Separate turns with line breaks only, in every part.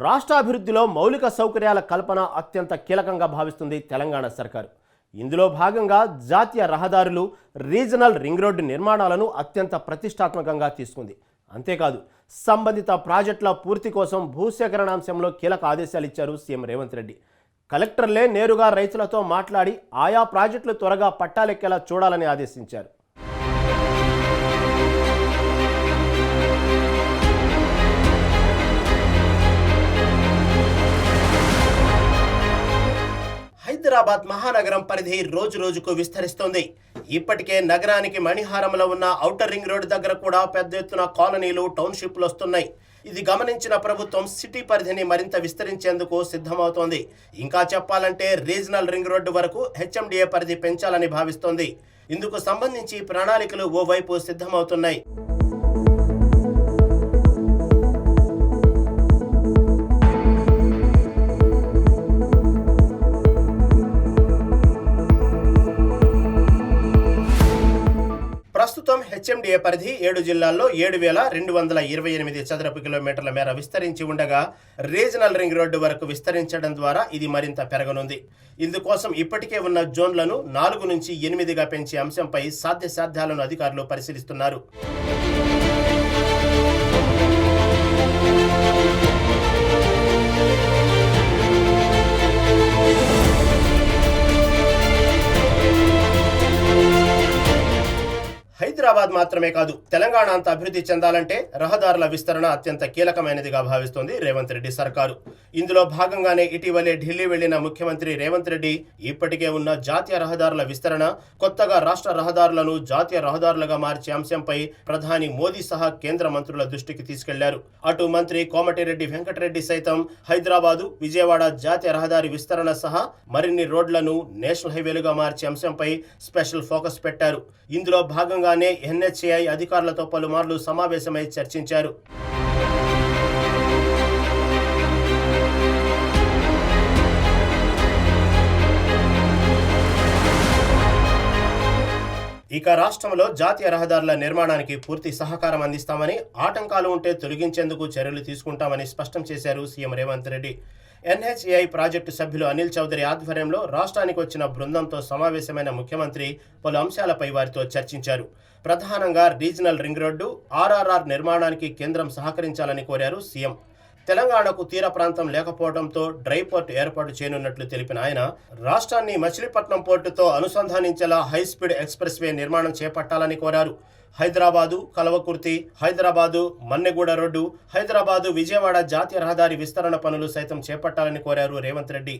రాష్ట్రాభివృద్ధిలో మౌలిక సౌకర్యాల కల్పన అత్యంత కీలకంగా భావిస్తుంది తెలంగాణ సర్కారు. ఇందులో భాగంగా జాతీయ రహదారులు, రీజనల్ రింగ్ రోడ్డు నిర్మాణాలను అత్యంత ప్రతిష్టాత్మకంగా తీసుకుంది. అంతేకాదు, సంబంధిత ప్రాజెక్టుల పూర్తి కోసం భూసేకరణ అంశంలో కీలక ఆదేశాలు ఇచ్చారు సీఎం రేవంత్ రెడ్డి. కలెక్టర్లే నేరుగా రైతులతో మాట్లాడి ఆయా ప్రాజెక్టులు త్వరగా పట్టాలెక్కేలా చూడాలని ఆదేశించారు.
హైదరాబాద్ మహానగరం పరిధి రోజు రోజుకు విస్తరిస్తోంది. ఇప్పటికే నగరానికి మణిహారంలో ఉన్న ఔటర్ రింగ్ రోడ్డు దగ్గర కూడా పెద్ద ఎత్తున కాలనీలు, టౌన్షిప్లు వస్తున్నాయి. ఇది గమనించిన ప్రభుత్వం సిటీ పరిధిని మరింత విస్తరించేందుకు సిద్ధమవుతోంది. ఇంకా చెప్పాలంటే రీజనల్ రింగ్ రోడ్డు వరకు హెచ్ఎండిఏ పరిధి పెంచాలని భావిస్తోంది. ఇందుకు సంబంధించి ప్రణాళికలు ఓవైపు సిద్ధమవుతున్నాయి. ప్రస్తుతం హెచ్ఎండిఏ పరిధి 7 జిల్లాల్లో 7,228 చదరపు కిలోమీటర్ల మేర విస్తరించి ఉండగా రీజనల్ రింగ్ రోడ్డు వరకు విస్తరించడం ద్వారా ఇది మరింత పెరగనుంది. ఇందుకోసం ఇప్పటికే ఉన్న జోన్లను 4 నుంచి 8గా పెంచే అంశంపై సాధ్యాలను అధికారులు పరిశీలిస్తున్నారు. హైదరాబాద్ మాత్రమే కాదు, తెలంగాణ అంతా అభివృద్ధి చెందాలంటే రహదారుల విస్తరణ అత్యంత కీలకమైనదిగా భావిస్తోంది రేవంత్ రెడ్డి సర్కారు. ఇందులో భాగంగానే ఇటీవలే ఢిల్లీ వెళ్లిన ముఖ్యమంత్రి రేవంత్ రెడ్డి ఇప్పటికే ఉన్న జాతీయ రహదారుల విస్తరణ, కొత్తగా రాష్ట్ర రహదారులను జాతీయ రహదారులుగా మార్చే అంశంపై ప్రధాని మోదీ సహా కేంద్ర మంత్రుల దృష్టికి తీసుకెళ్లారు. అటు మంత్రి కోమటిరెడ్డి వెంకటరెడ్డి సైతం హైదరాబాదు, విజయవాడ జాతీయ రహదారి విస్తరణ సహా మరిన్ని రోడ్లను నేషనల్ హైవేలుగా మార్చే అంశంపై స్పెషల్ ఫోకస్ పెట్టారు. ఇందులో భాగంగానే ఎన్హెచ్ఏఐ అధికారులతో పలుమార్లు సమావేశమై చర్చించారు. ఇక రాష్ట్రంలో జాతీయ రహదారుల నిర్మాణానికి పూర్తి సహకారం అందిస్తామని, ఆటంకాలు ఉంటే తొలగించేందుకు చర్యలు తీసుకుంటామని స్పష్టం చేశారు CM Revanth Reddy. NHAI project సభ్యులు అనిల్ చౌదరి ఆధ్వర్యంలో రాష్ట్రానికి వచ్చిన బృందంతో సమావేశమైన ముఖ్యమంత్రి పలు అంశాలపై వారితో చర్చించారు. ప్రధానంగా రీజనల్ రింగ్ రోడ్డు, ఆర్ఆర్ఆర్ నిర్మాణానికి కేంద్రం సహకరించాలని కోరారు సీఎం. తెలంగాణకు తీర ప్రాంతం లేకపోవడంతో డ్రై పోర్ట్ ఏర్పాటు చేయనున్నట్లు తెలిపిన ఆయన, రాష్ట్రాన్ని మచిలీపట్నం పోర్టుతో అనుసంధానించేలా హైస్పీడ్ ఎక్స్ప్రెస్ వే నిర్మాణం చేపట్టాలని కోరారు. హైదరాబాదు, కల్వకుర్తి, హైదరాబాదు మన్నెగూడ రోడ్డు, హైదరాబాదు విజయవాడ జాతీయ రహదారి విస్తరణ పనులు సైతం చేపట్టాలని కోరారు రేవంత్ రెడ్డి.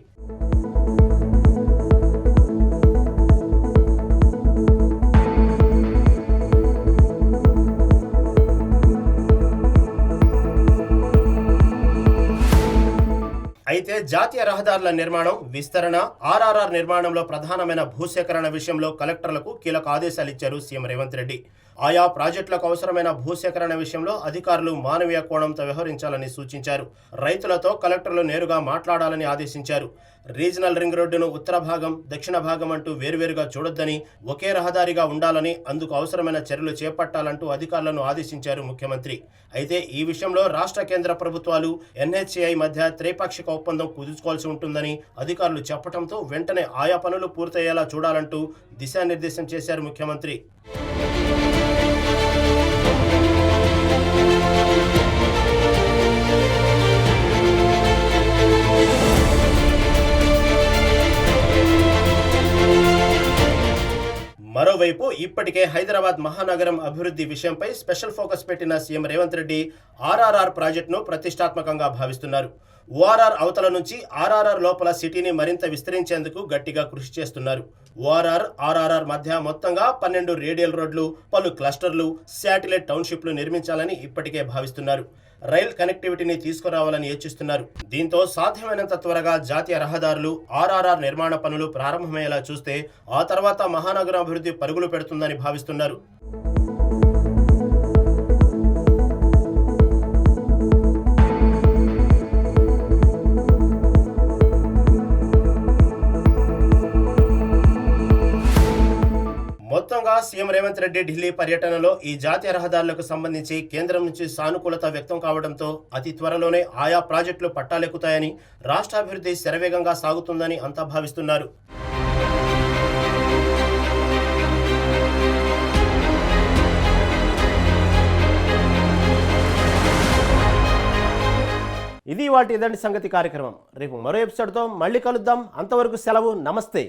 అయితే జాతీయ రహదారుల నిర్మాణం, విస్తరణ, ఆర్ఆర్ఆర్ నిర్మాణంలో ప్రధానమైన భూసేకరణ విషయంలో కలెక్టర్లకు కీలక ఆదేశాలు ఇచ్చారు సీఎం రేవంత్ రెడ్డి. ఆయా ప్రాజెక్టులకు అవసరమైన భూసేకరణ విషయంలో అధికారులు మానవీయ కోణంతో వ్యవహరించాలని సూచించారు. రైతులతో కలెక్టర్లు నేరుగా మాట్లాడాలని ఆదేశించారు. రీజనల్ రింగ్ రోడ్డును ఉత్తర భాగం, దక్షిణ భాగం అంటూ వేరువేరుగా చూడొద్దని, ఒకే రహదారిగా ఉండాలని, అందుకు అవసరమైన చర్యలు చేపట్టాలంటూ అధికారులను ఆదేశించారు ముఖ్యమంత్రి. అయితే ఈ విషయంలో రాష్ట్ర, కేంద్ర ప్రభుత్వాలు, ఎన్హెచ్ఏఐ మధ్య త్రైపాక్షిక ఒప్పందం కుదుర్చుకోవాల్సి ఉంటుందని అధికారులు చెప్పడంతో వెంటనే ఆయా పనులు పూర్తయ్యేలా చూడాలంటూ దిశానిర్దేశం చేశారు ముఖ్యమంత్రి. మరోవైపు ఇప్పటికే హైదరాబాద్ మహానగరం అభివృద్ధి విషయంపై స్పెషల్ ఫోకస్ పెట్టిన సీఎం రేవంత్ రెడ్డి ఆర్ఆర్ఆర్ ప్రాజెక్టును ప్రతిష్టాత్మకంగా భావిస్తున్నారు. ఓఆర్ఆర్ అవతల నుంచి ఆర్ఆర్ఆర్ లోపల సిటీని మరింత విస్తరించేందుకు గట్టిగా కృషి చేస్తున్నారు. ఓఆర్ఆర్, ఆర్ఆర్ఆర్ మధ్య మొత్తంగా 12 రేడియల్ రోడ్లు, పలు క్లస్టర్లు, శాటిలైట్ టౌన్షిప్లు నిర్మించాలని ఇప్పటికే భావిస్తున్నారు. రైల్ కనెక్టివిటీని తీసుకురావాలని యోచిస్తున్నారు. దీంతో సాధ్యమైనంత త్వరగా జాతీయ రహదారులు, ఆర్ఆర్ఆర్ నిర్మాణ పనులు ప్రారంభమయ్యేలా చూస్తే ఆ తర్వాత మహానగరం అభివృద్ధి పరుగులు పెడుతుందని భావిస్తున్నారు. మొత్తంగా సీఎం రేవంత్ రెడ్డి ఢిల్లీ పర్యటనలో ఈ జాతీయ రహదారులకు సంబంధించి కేంద్రం నుంచి సానుకూలత వ్యక్తం కావడంతో అతి త్వరలోనే ఆయా ప్రాజెక్టులు పట్టాలెక్కుతాయని, రాష్ట్రాభివృద్ధి శరవేగంగా సాగుతుందని అంతా భావిస్తున్నారు.
ఇది వాటి ఇదండి సంగతి కార్యక్రమం. రేపు మరో ఎపిసోడ్తో మళ్ళీ కలుద్దాం. అంతవరకు సెలవు. నమస్తే.